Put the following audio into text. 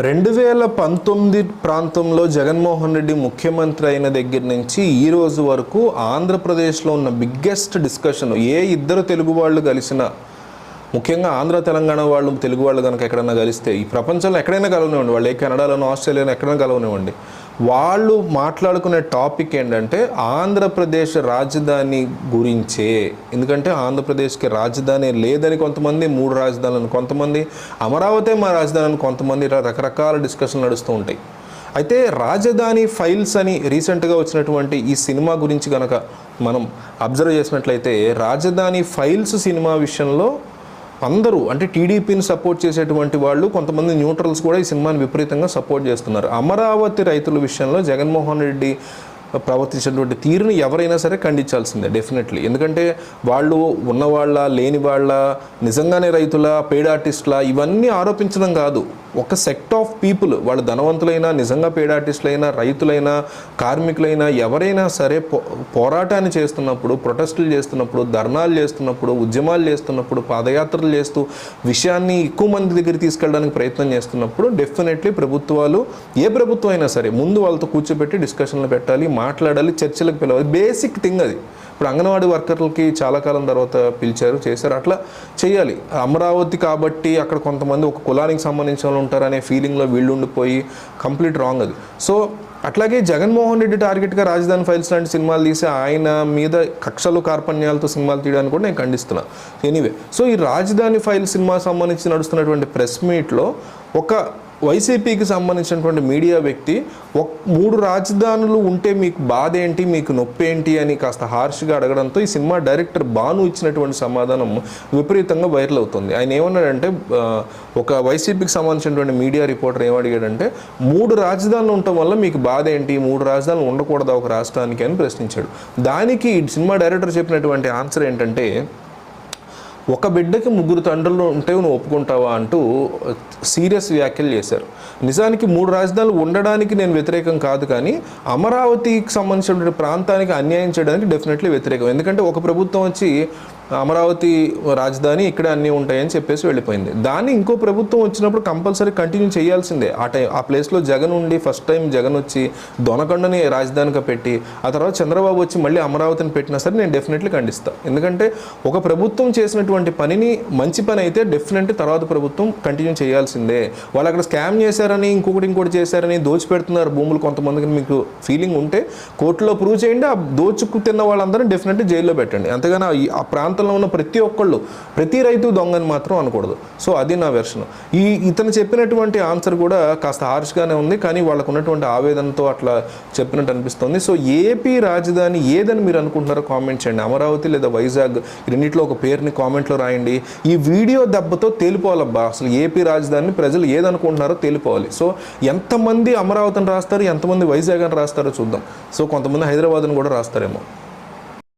2019 ప్రాంతంలో జగన్మోహన్ రెడ్డి ముఖ్యమంత్రి అయిన దగ్గర నుంచి ఈ రోజు వరకు ఆంధ్రప్రదేశ్లో ఉన్న బిగ్గెస్ట్ డిస్కషన్ ఇద్దరు తెలుగు వాళ్ళు కలిసిన, ముఖ్యంగా ఆంధ్ర తెలంగాణ వాళ్ళు తెలుగు వాళ్ళు కనుక ఎక్కడైనా కలిస్తే ఈ ప్రపంచంలో ఎక్కడైనా కలవనివ్వండి, వాళ్ళు కెనడాలోనో ఆస్ట్రేలియాలో ఎక్కడైనా కలవనివ్వండి, వాళ్ళు మాట్లాడుకునే టాపిక్ ఏంటంటే ఆంధ్రప్రదేశ్ రాజధాని గురించే. ఎందుకంటే ఆంధ్రప్రదేశ్కి రాజధాని లేదని కొంతమంది, 3 రాజధానులను కొంతమంది, అమరావతి మా రాజధాని కొంతమంది, రకరకాల డిస్కషన్లు నడుస్తూ ఉంటాయి. అయితే రాజధాని ఫైల్స్ అని రీసెంట్గా వచ్చినటువంటి ఈ సినిమా గురించి కనుక మనం అబ్జర్వ్ చేసినట్లయితే, రాజధాని ఫైల్స్ సినిమా విషయంలో అందరూ అంటే టీడీపీని సపోర్ట్ చేసేటువంటి వాళ్ళు, కొంతమంది న్యూట్రల్స్ కూడా ఈ సినిమాని విపరీతంగా సపోర్ట్ చేస్తున్నారు. అమరావతి రైతుల విషయంలో జగన్మోహన్ రెడ్డి ప్రవర్తించినటువంటి తీరుని ఎవరైనా సరే ఖండించాల్సిందే డెఫినెట్లీ. ఎందుకంటే వాళ్ళు ఉన్నవాళ్ళ లేని వాళ్ళ, నిజంగానే రైతుల, పెయిడ్ ఆర్టిస్టుల, ఇవన్నీ ఆరోపించడం కాదు. ఒక సెక్ట్ ఆఫ్ పీపుల్, వాళ్ళు ధనవంతులైనా, నిజంగా పెయిడ్ ఆర్టిస్టులైనా, రైతులైనా, కార్మికులైనా, ఎవరైనా సరే పోరాటాన్ని చేస్తున్నప్పుడు, ప్రొటెస్టులు చేస్తున్నప్పుడు, ధర్నాలు చేస్తున్నప్పుడు, ఉద్యమాలు చేస్తున్నప్పుడు, పాదయాత్రలు చేస్తూ విషయాన్ని ఎక్కువ మంది దగ్గర తీసుకెళ్ళడానికి ప్రయత్నం చేస్తున్నప్పుడు డెఫినెట్లీ ప్రభుత్వాలు, ఏ ప్రభుత్వం అయినా సరే ముందు వాళ్ళతో కూర్చోబెట్టి డిస్కషన్లు పెట్టాలి, మాట్లాడాలి, చర్చలకు పిలవాలి. బేసిక్ థింగ్ అది. ఇప్పుడు అంగన్వాడీ వర్కర్లకి చాలా కాలం తర్వాత పిలిచారు, చేశారు, అట్లా చేయాలి. అమరావతి కాబట్టి అక్కడ కొంతమంది ఒక కులానికి సంబంధించిన వాళ్ళు ఉంటారనే ఫీలింగ్లో వీళ్ళు ఉండిపోయి కంప్లీట్ రాంగ్ అది. సో అట్లాగే జగన్మోహన్ రెడ్డి టార్గెట్గా రాజధాని ఫైల్స్ లాంటి సినిమాలు తీసి ఆయన మీద కక్షలు కార్పణ్యాలతో సినిమాలు తీయడానికి కూడా నేను ఖండిస్తున్నాను. ఎనీవే, సో ఈ రాజధాని ఫైల్ సినిమా సంబంధించి నడుస్తున్నటువంటి ప్రెస్ మీట్లో ఒక వైసీపీకి సంబంధించినటువంటి మీడియా వ్యక్తి 3 రాజధానులు ఉంటే మీకు బాధ ఏంటి, మీకు నొప్పి ఏంటి అని కాస్త హార్ష్గా అడగడంతో ఈ సినిమా డైరెక్టర్ భాను ఇచ్చినటువంటి సమాధానం విపరీతంగా వైరల్ అవుతుంది. ఆయన ఏమన్నాడంటే, ఒక వైసీపీకి సంబంధించినటువంటి మీడియా రిపోర్టర్ ఏమడిగాడంటే, 3 రాజధానులు ఉండటం వల్ల మీకు బాధ ఏంటి, 3 రాజధానులు ఉండకూడదా ఒక రాష్ట్రానికి అని ప్రశ్నించాడు. దానికి సినిమా డైరెక్టర్ చెప్పినటువంటి ఆన్సర్ ఏంటంటే, ఒక బిడ్డకి 3 తండ్రులు ఉంటే నువ్వు ఒప్పుకుంటావా అంటూ సీరియస్ వ్యాఖ్యలు చేశారు. నిజానికి 3 రాజధానులు ఉండడానికి నేను వ్యతిరేకం కాదు, కానీ అమరావతికి సంబంధించిన ప్రాంతానికి అన్యాయం చేయడానికి డెఫినెట్లీ వ్యతిరేకం. ఎందుకంటే ఒక ప్రభుత్వం వచ్చి అమరావతి రాజధాని ఇక్కడ అన్నీ ఉంటాయని చెప్పేసి వెళ్ళిపోయింది. దాన్ని ఇంకో ప్రభుత్వం వచ్చినప్పుడు కంపల్సరీ కంటిన్యూ చేయాల్సిందే. ఆ ప్లేస్లో జగన్ ఉండి, ఫస్ట్ టైం జగన్ వచ్చి దొనకొండని రాజధానిగా పెట్టి, ఆ తర్వాత చంద్రబాబు వచ్చి మళ్ళీ అమరావతిని పెట్టినా సరే నేను డెఫినెట్లీ ఖండిస్తాను. ఎందుకంటే ఒక ప్రభుత్వం చేసినటువంటి పనిని, మంచి పని అయితే డెఫినెట్లీ తర్వాత ప్రభుత్వం కంటిన్యూ చేయాల్సిందే. వాళ్ళు అక్కడ స్కామ్ చేశారని, ఇంకోటి చేశారని, దోచిపెడుతున్నారు భూములు కొంతమందికి మీకు ఫీలింగ్ ఉంటే కోర్టులో ప్రూవ్ చేయండి. ఆ దోచుకు తిన్న వాళ్ళందరూ డెఫినెట్లీ జైల్లో పెట్టండి. అంతేగాని ఆ ప్రాంతంలో ఉన్న ప్రతి ఒక్కళ్ళు, ప్రతి రైతు దొంగని మాత్రం అనకూడదు. సో అది నా వెర్షన్. ఇతను చెప్పినటువంటి ఆన్సర్ కూడా కాస్త హార్ష్గానే ఉంది, కానీ వాళ్ళకు ఉన్నటువంటి ఆవేదనతో అట్లా చెప్పినట్టు అనిపిస్తుంది. సో ఏపీ రాజధాని ఏదని మీరు అనుకుంటున్నారో కామెంట్ చేయండి. అమరావతి లేదా వైజాగ్, రెండిట్లో ఒక పేరుని కామెంట్లో రాయండి. ఈ వీడియో దెబ్బతో తేలిపోవాలబ్బా, అసలు ఏపీ రాజధానిని ప్రజలు ఏదనుకుంటున్నారో తేలిపోవాలి. సో ఎంతమంది అమరావతిని రాస్తారు, ఎంతమంది వైజాగ్ అని రాస్తారో చూద్దాం. సో కొంతమంది హైదరాబాద్ని కూడా రాస్తారేమో.